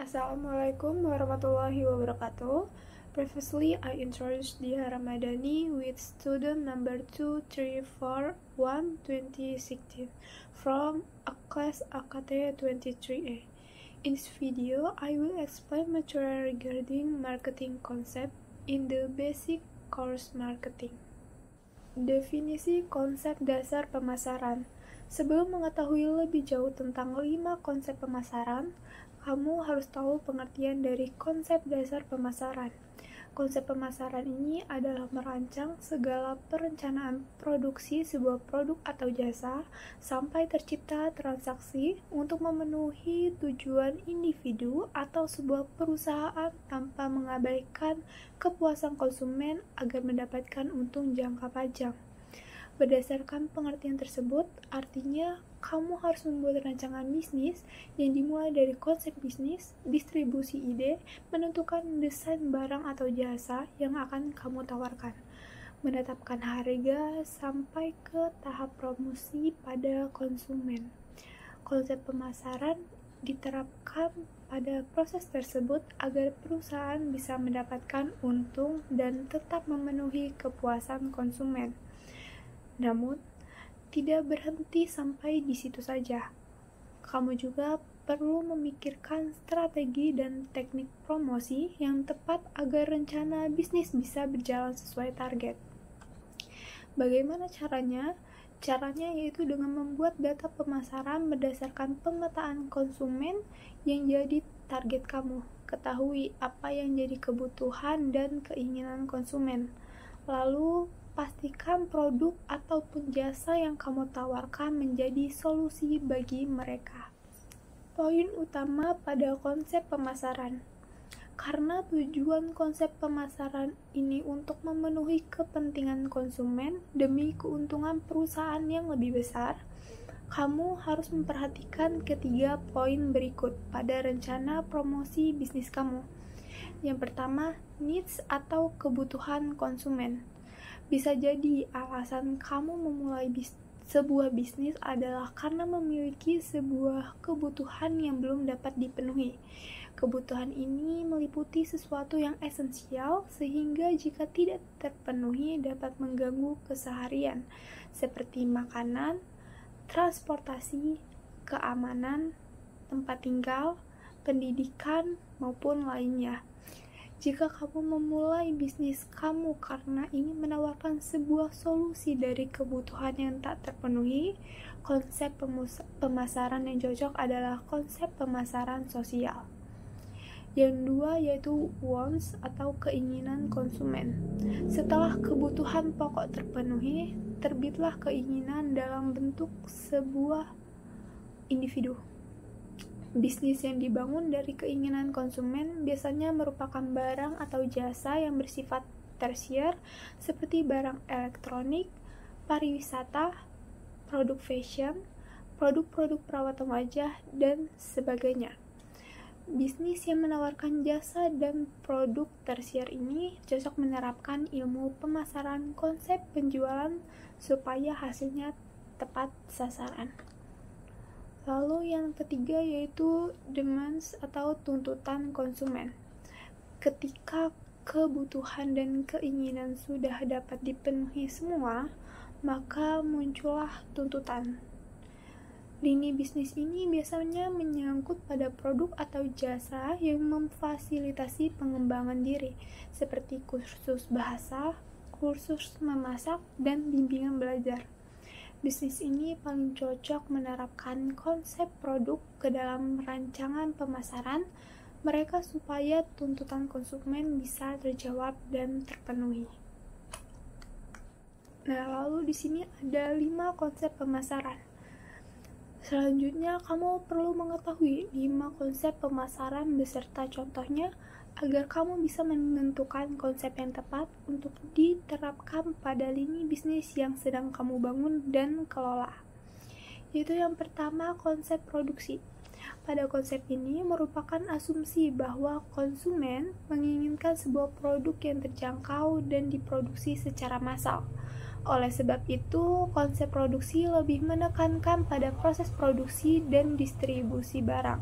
Assalamualaikum warahmatullahi wabarakatuh. Previously, I introduced Dia Ramadhani with student number 2341 2016 from class AKT 23A. In this video, I will explain material regarding marketing concept in the basic course marketing. Definisi konsep dasar pemasaran. Sebelum mengetahui lebih jauh tentang 5 konsep pemasaran, kamu harus tahu pengertian dari konsep dasar pemasaran. Konsep pemasaran ini adalah merancang segala perencanaan produksi sebuah produk atau jasa sampai tercipta transaksi untuk memenuhi tujuan individu atau sebuah perusahaan tanpa mengabaikan kepuasan konsumen agar mendapatkan untung jangka panjang. Berdasarkan pengertian tersebut, artinya kamu harus membuat rancangan bisnis yang dimulai dari konsep bisnis, distribusi ide, menentukan desain barang atau jasa yang akan kamu tawarkan, menetapkan harga sampai ke tahap promosi pada konsumen. Konsep pemasaran diterapkan pada proses tersebut agar perusahaan bisa mendapatkan untung dan tetap memenuhi kepuasan konsumen. Namun, tidak berhenti sampai di situ saja. Kamu juga perlu memikirkan strategi dan teknik promosi yang tepat agar rencana bisnis bisa berjalan sesuai target. Bagaimana caranya? Caranya yaitu dengan membuat data pemasaran berdasarkan pemetaan konsumen yang jadi target kamu. Ketahui apa yang jadi kebutuhan dan keinginan konsumen. Lalu, pastikan produk ataupun jasa yang kamu tawarkan menjadi solusi bagi mereka. Poin utama pada konsep pemasaran. Karena tujuan konsep pemasaran ini untuk memenuhi kepentingan konsumen demi keuntungan perusahaan yang lebih besar, kamu harus memperhatikan ketiga poin berikut pada rencana promosi bisnis kamu. Yang pertama, needs atau kebutuhan konsumen. Bisa jadi alasan kamu memulai sebuah bisnis adalah karena memiliki sebuah kebutuhan yang belum dapat dipenuhi. Kebutuhan ini meliputi sesuatu yang esensial sehingga jika tidak terpenuhi dapat mengganggu keseharian, seperti makanan, transportasi, keamanan, tempat tinggal, pendidikan, maupun lainnya. Jika kamu memulai bisnis kamu karena ingin menawarkan sebuah solusi dari kebutuhan yang tak terpenuhi, konsep pemasaran yang cocok adalah konsep pemasaran sosial. Yang dua yaitu wants atau keinginan konsumen. Setelah kebutuhan pokok terpenuhi, terbitlah keinginan dalam bentuk sebuah individu. Bisnis yang dibangun dari keinginan konsumen biasanya merupakan barang atau jasa yang bersifat tersier seperti barang elektronik, pariwisata, produk fashion, produk-produk perawatan wajah, dan sebagainya. Bisnis yang menawarkan jasa dan produk tersier ini cocok menerapkan ilmu pemasaran konsep penjualan supaya hasilnya tepat sasaran. Lalu yang ketiga yaitu demands atau tuntutan konsumen. Ketika kebutuhan dan keinginan sudah dapat dipenuhi semua, maka muncullah tuntutan. Lini bisnis ini biasanya menyangkut pada produk atau jasa yang memfasilitasi pengembangan diri, seperti kursus bahasa, kursus memasak, dan bimbingan belajar. Bisnis ini paling cocok menerapkan konsep produk ke dalam rancangan pemasaran mereka supaya tuntutan konsumen bisa terjawab dan terpenuhi. Nah, lalu di sini ada 5 konsep pemasaran. Selanjutnya, kamu perlu mengetahui 5 konsep pemasaran beserta contohnya agar kamu bisa menentukan konsep yang tepat untuk diterapkan pada lini bisnis yang sedang kamu bangun dan kelola. Yaitu yang pertama, konsep produksi. Pada konsep ini merupakan asumsi bahwa konsumen menginginkan sebuah produk yang terjangkau dan diproduksi secara massal. Oleh sebab itu, konsep produksi lebih menekankan pada proses produksi dan distribusi barang.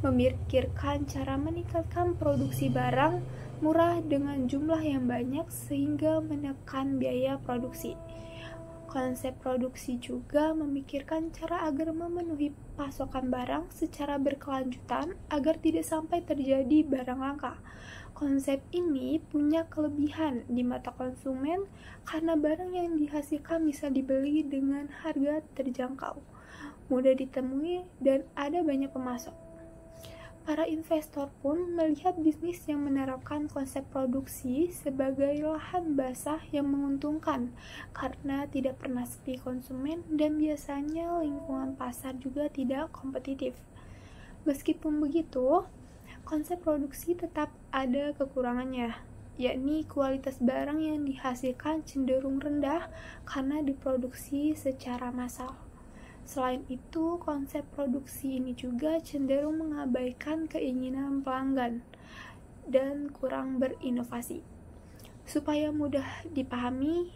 memikirkan cara meningkatkan produksi barang murah dengan jumlah yang banyak sehingga menekan biaya produksi. Konsep produksi juga memikirkan cara agar memenuhi pasokan barang secara berkelanjutan agar tidak sampai terjadi barang langka. Konsep ini punya kelebihan di mata konsumen karena barang yang dihasilkan bisa dibeli dengan harga terjangkau, mudah ditemui, dan ada banyak pemasok. Para investor pun melihat bisnis yang menerapkan konsep produksi sebagai lahan basah yang menguntungkan karena tidak pernah sepi konsumen dan biasanya lingkungan pasar juga tidak kompetitif. Meskipun begitu, konsep produksi tetap ada kekurangannya, yakni kualitas barang yang dihasilkan cenderung rendah karena diproduksi secara massal. Selain itu, konsep produksi ini juga cenderung mengabaikan keinginan pelanggan dan kurang berinovasi. Supaya mudah dipahami,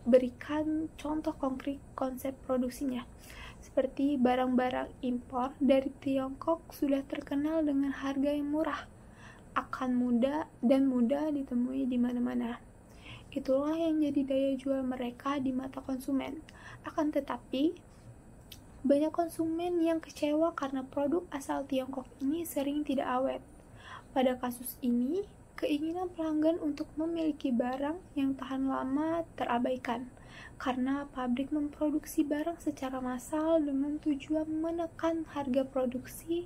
berikan contoh konkret konsep produksinya. Seperti barang-barang impor dari Tiongkok sudah terkenal dengan harga yang murah, akan mudah ditemui di mana-mana. Itulah yang jadi daya jual mereka di mata konsumen. Akan tetapi, banyak konsumen yang kecewa karena produk asal Tiongkok ini sering tidak awet. Pada kasus ini, keinginan pelanggan untuk memiliki barang yang tahan lama terabaikan, karena pabrik memproduksi barang secara massal dengan tujuan menekan harga produksi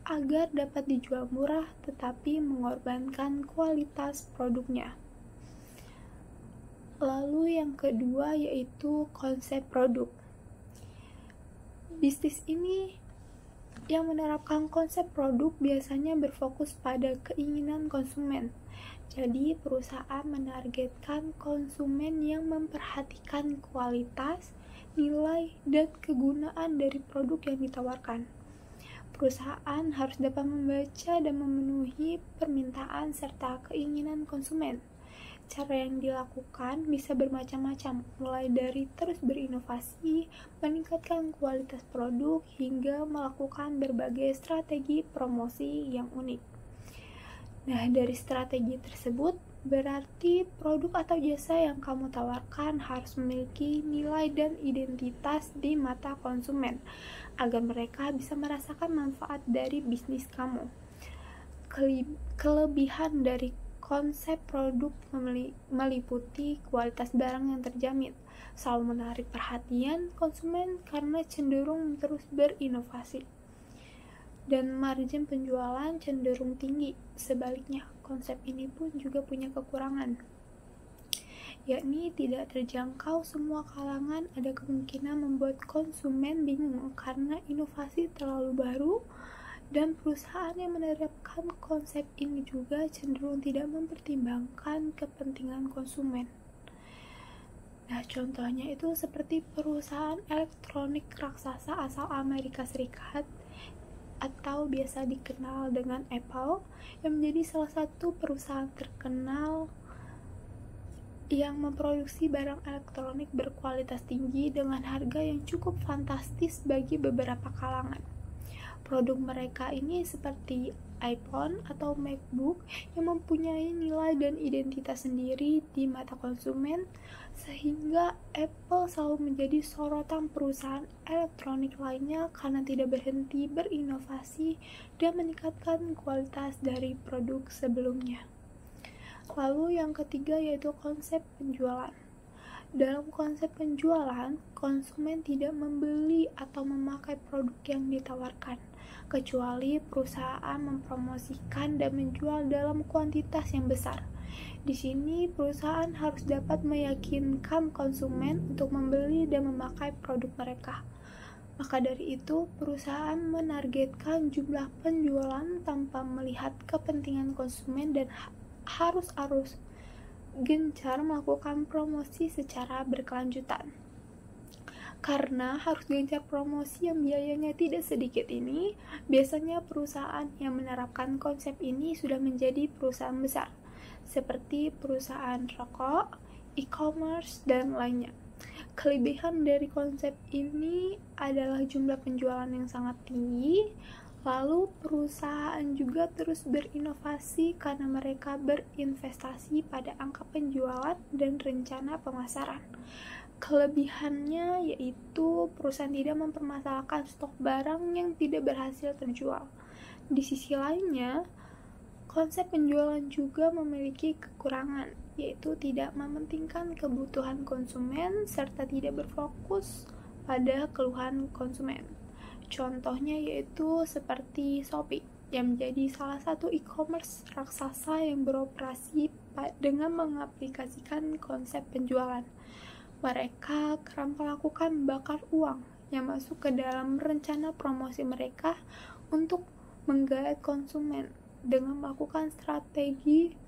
agar dapat dijual murah tetapi mengorbankan kualitas produknya. Lalu yang kedua yaitu konsep produk. Bisnis ini yang menerapkan konsep produk biasanya berfokus pada keinginan konsumen. Jadi, perusahaan menargetkan konsumen yang memperhatikan kualitas, nilai, dan kegunaan dari produk yang ditawarkan. Perusahaan harus dapat membaca dan memenuhi permintaan serta keinginan konsumen. Cara yang dilakukan bisa bermacam-macam, mulai dari terus berinovasi, meningkatkan kualitas produk, hingga melakukan berbagai strategi promosi yang unik. Nah, dari strategi tersebut, berarti produk atau jasa yang kamu tawarkan harus memiliki nilai dan identitas di mata konsumen, agar mereka bisa merasakan manfaat dari bisnis kamu. Kelebihan dari konsep produk meliputi kualitas barang yang terjamin, selalu menarik perhatian konsumen karena cenderung terus berinovasi, dan margin penjualan cenderung tinggi. Sebaliknya, konsep ini pun juga punya kekurangan, yakni tidak terjangkau semua kalangan. Ada kemungkinan membuat konsumen bingung karena inovasi terlalu baru, dan perusahaan yang menerapkan konsep ini juga cenderung tidak mempertimbangkan kepentingan konsumen. Nah, contohnya itu seperti perusahaan elektronik raksasa asal Amerika Serikat atau biasa dikenal dengan Apple, yang menjadi salah satu perusahaan terkenal yang memproduksi barang elektronik berkualitas tinggi dengan harga yang cukup fantastis bagi beberapa kalangan. Produk mereka ini seperti iPhone atau MacBook yang mempunyai nilai dan identitas sendiri di mata konsumen, sehingga Apple selalu menjadi sorotan perusahaan elektronik lainnya karena tidak berhenti berinovasi dan meningkatkan kualitas dari produk sebelumnya. Lalu yang ketiga yaitu konsep penjualan. Dalam konsep penjualan, konsumen tidak membeli atau memakai produk yang ditawarkan, kecuali perusahaan mempromosikan dan menjual dalam kuantitas yang besar. Di sini, perusahaan harus dapat meyakinkan konsumen untuk membeli dan memakai produk mereka. Maka dari itu, perusahaan menargetkan jumlah penjualan tanpa melihat kepentingan konsumen dan harus gencar melakukan promosi secara berkelanjutan. Karena harus gencar promosi yang biayanya tidak sedikit ini, biasanya perusahaan yang menerapkan konsep ini sudah menjadi perusahaan besar, seperti perusahaan rokok, e-commerce, dan lainnya. Kelebihan dari konsep ini adalah jumlah penjualan yang sangat tinggi, Lalu perusahaan juga terus berinovasi karena mereka berinvestasi pada angka penjualan dan rencana pemasaran. Kelebihannya yaitu perusahaan tidak mempermasalahkan stok barang yang tidak berhasil terjual. Di sisi lainnya, konsep penjualan juga memiliki kekurangan, yaitu tidak mementingkan kebutuhan konsumen serta tidak berfokus pada keluhan konsumen. Contohnya yaitu seperti Shopee yang menjadi salah satu e-commerce raksasa yang beroperasi dengan mengaplikasikan konsep penjualan. Mereka kerap melakukan bakar uang yang masuk ke dalam rencana promosi mereka untuk menggait konsumen. Dengan melakukan strategi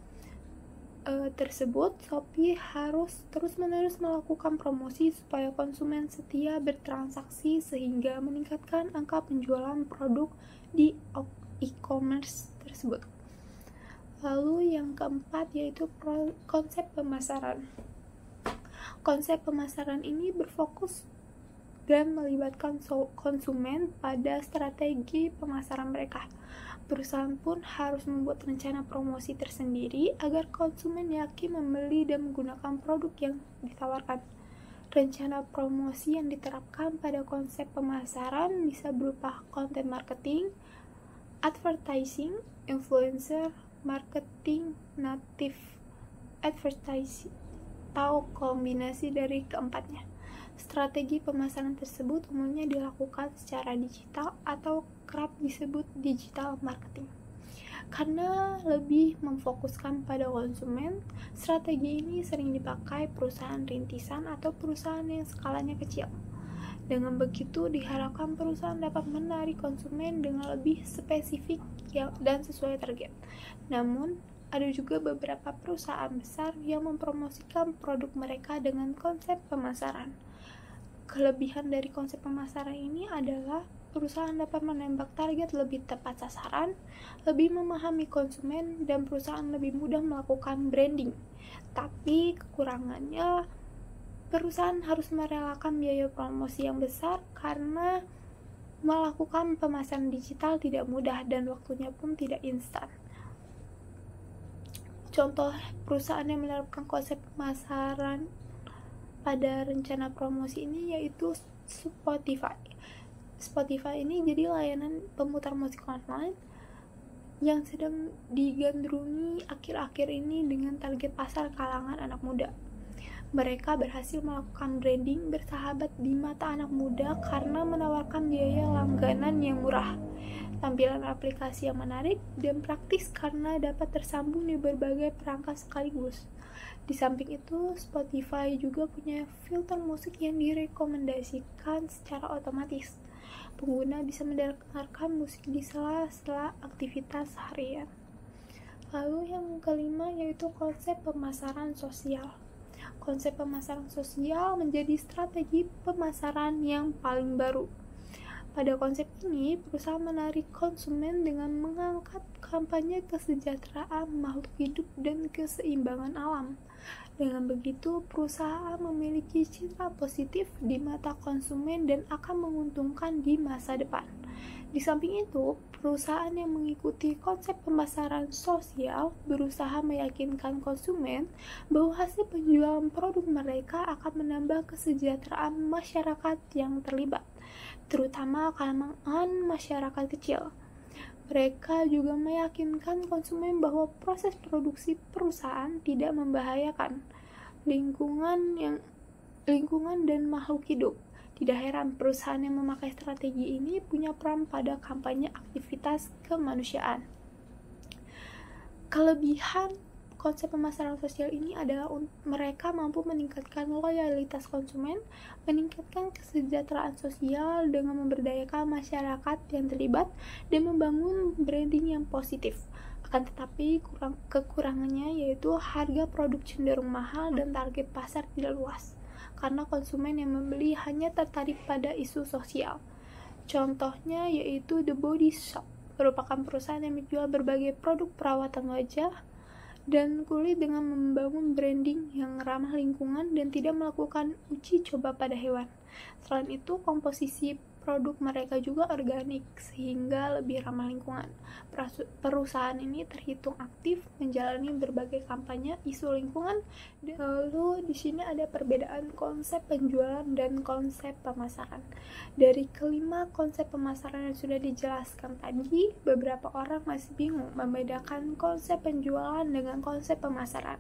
tersebut, Shopee harus terus-menerus melakukan promosi supaya konsumen setia bertransaksi sehingga meningkatkan angka penjualan produk di e-commerce tersebut. Lalu yang keempat yaitu konsep pemasaran. Konsep pemasaran ini berfokus dan melibatkan konsumen pada strategi pemasaran mereka. Perusahaan pun harus membuat rencana promosi tersendiri agar konsumen yakin membeli dan menggunakan produk yang ditawarkan. Rencana promosi yang diterapkan pada konsep pemasaran bisa berupa content marketing, advertising, influencer marketing, native advertising, atau kombinasi dari keempatnya. Strategi pemasaran tersebut umumnya dilakukan secara digital atau kerap disebut digital marketing. Karena lebih memfokuskan pada konsumen, strategi ini sering dipakai perusahaan rintisan atau perusahaan yang skalanya kecil. Dengan begitu, diharapkan perusahaan dapat menarik konsumen dengan lebih spesifik dan sesuai target. Namun, ada juga beberapa perusahaan besar yang mempromosikan produk mereka dengan konsep pemasaran. Kelebihan dari konsep pemasaran ini adalah perusahaan dapat menembak target lebih tepat sasaran, lebih memahami konsumen, dan perusahaan lebih mudah melakukan branding. Tapi kekurangannya, perusahaan harus merelakan biaya promosi yang besar karena melakukan pemasaran digital tidak mudah dan waktunya pun tidak instan. Contoh perusahaan yang menerapkan konsep pemasaran pada rencana promosi ini yaitu Spotify. Spotify ini jadi layanan pemutar musik online yang sedang digandrungi akhir-akhir ini dengan target pasar kalangan anak muda. Mereka berhasil melakukan branding bersahabat di mata anak muda karena menawarkan biaya langganan yang murah, tampilan aplikasi yang menarik, dan praktis karena dapat tersambung di berbagai perangkat sekaligus. Di samping itu, Spotify juga punya filter musik yang direkomendasikan secara otomatis. Pengguna bisa mendengarkan musik di sela-sela aktivitas harian. Lalu yang kelima yaitu konsep pemasaran sosial. Konsep pemasaran sosial menjadi strategi pemasaran yang paling baru. Pada konsep ini, perusahaan menarik konsumen dengan mengangkat kampanye kesejahteraan makhluk hidup dan keseimbangan alam. Dengan begitu, perusahaan memiliki citra positif di mata konsumen dan akan menguntungkan di masa depan. Di samping itu, perusahaan yang mengikuti konsep pemasaran sosial berusaha meyakinkan konsumen bahwa hasil penjualan produk mereka akan menambah kesejahteraan masyarakat yang terlibat, terutama kalangan masyarakat kecil. Mereka juga meyakinkan konsumen bahwa proses produksi perusahaan tidak membahayakan lingkungan dan makhluk hidup. Tidak heran perusahaan yang memakai strategi ini punya peran pada kampanye aktivitas kemanusiaan. Kelebihan konsep pemasaran sosial ini adalah mereka mampu meningkatkan loyalitas konsumen, meningkatkan kesejahteraan sosial dengan memberdayakan masyarakat yang terlibat, dan membangun branding yang positif. Akan tetapi, kekurangannya yaitu harga produk cenderung mahal dan target pasar tidak luas, karena konsumen yang membeli hanya tertarik pada isu sosial. Contohnya yaitu The Body Shop, merupakan perusahaan yang menjual berbagai produk perawatan wajah dan kulit dengan membangun branding yang ramah lingkungan dan tidak melakukan uji coba pada hewan. Selain itu, komposisi produk mereka juga organik sehingga lebih ramah lingkungan. Perusahaan ini terhitung aktif menjalani berbagai kampanye isu lingkungan. Lalu di sini ada perbedaan konsep penjualan dan konsep pemasaran. Dari kelima konsep pemasaran yang sudah dijelaskan tadi, beberapa orang masih bingung membedakan konsep penjualan dengan konsep pemasaran.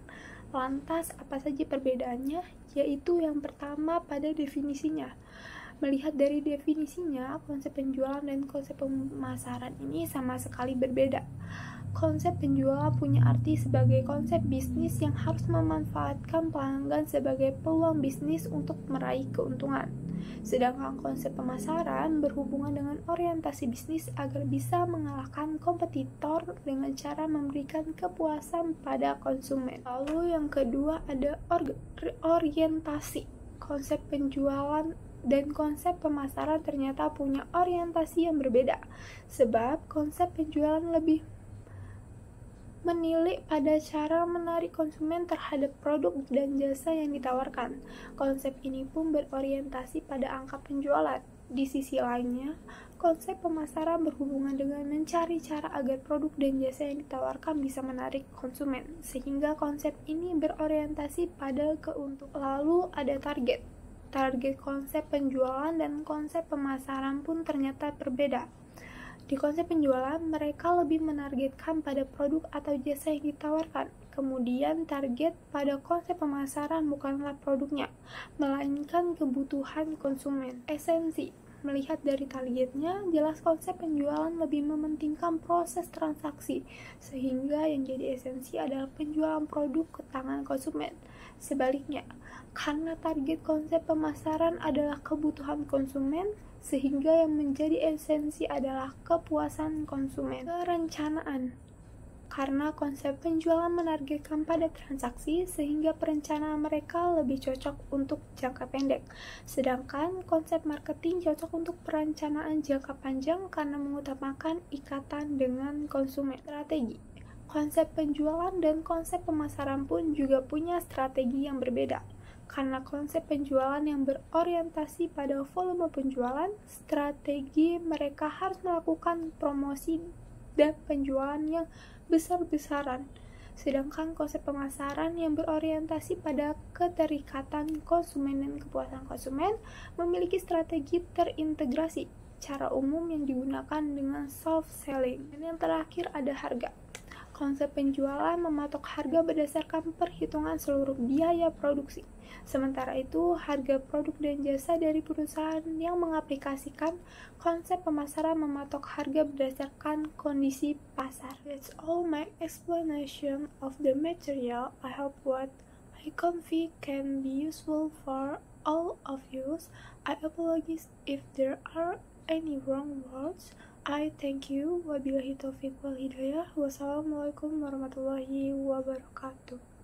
Lantas, apa saja perbedaannya? Yaitu yang pertama pada definisinya. Melihat dari definisinya, konsep penjualan dan konsep pemasaran ini sama sekali berbeda. Konsep penjualan punya arti sebagai konsep bisnis yang harus memanfaatkan pelanggan sebagai peluang bisnis untuk meraih keuntungan. Sedangkan konsep pemasaran berhubungan dengan orientasi bisnis agar bisa mengalahkan kompetitor dengan cara memberikan kepuasan pada konsumen. Lalu yang kedua ada orientasi. Konsep penjualan dan konsep pemasaran ternyata punya orientasi yang berbeda, sebab konsep penjualan lebih menilik pada cara menarik konsumen terhadap produk dan jasa yang ditawarkan. Konsep ini pun berorientasi pada angka penjualan. Di sisi lainnya, konsep pemasaran berhubungan dengan mencari cara agar produk dan jasa yang ditawarkan bisa menarik konsumen, sehingga konsep ini berorientasi pada keuntungan. Lalu ada target. Target konsep penjualan dan konsep pemasaran pun ternyata berbeda. Di konsep penjualan, mereka lebih menargetkan pada produk atau jasa yang ditawarkan. Kemudian, target pada konsep pemasaran bukanlah produknya, melainkan kebutuhan konsumen. Esensi. Melihat dari targetnya, jelas konsep penjualan lebih mementingkan proses transaksi, sehingga yang jadi esensi adalah penjualan produk ke tangan konsumen. Sebaliknya, karena target konsep pemasaran adalah kebutuhan konsumen, sehingga yang menjadi esensi adalah kepuasan konsumen. Perencanaan. Karena konsep penjualan menargetkan pada transaksi, sehingga perencanaan mereka lebih cocok untuk jangka pendek. Sedangkan konsep marketing cocok untuk perencanaan jangka panjang karena mengutamakan ikatan dengan konsumen. Strategi. Konsep penjualan dan konsep pemasaran pun juga punya strategi yang berbeda. Karena konsep penjualan yang berorientasi pada volume penjualan, strategi mereka harus melakukan promosi dan penjualan yang besar-besaran. Sedangkan konsep pemasaran yang berorientasi pada keterikatan konsumen dan kepuasan konsumen memiliki strategi terintegrasi, cara umum yang digunakan dengan soft selling. Dan yang terakhir ada harga. Konsep penjualan mematok harga berdasarkan perhitungan seluruh biaya produksi. Sementara itu, harga produk dan jasa dari perusahaan yang mengaplikasikan konsep pemasaran mematok harga berdasarkan kondisi pasar. That's all my explanation of the material. I hope what I convey can be useful for all of you. I apologize if there are any wrong words. I thank you. Wabillahi taufiq wal hidayah. Wassalamualaikum warahmatullahi wabarakatuh.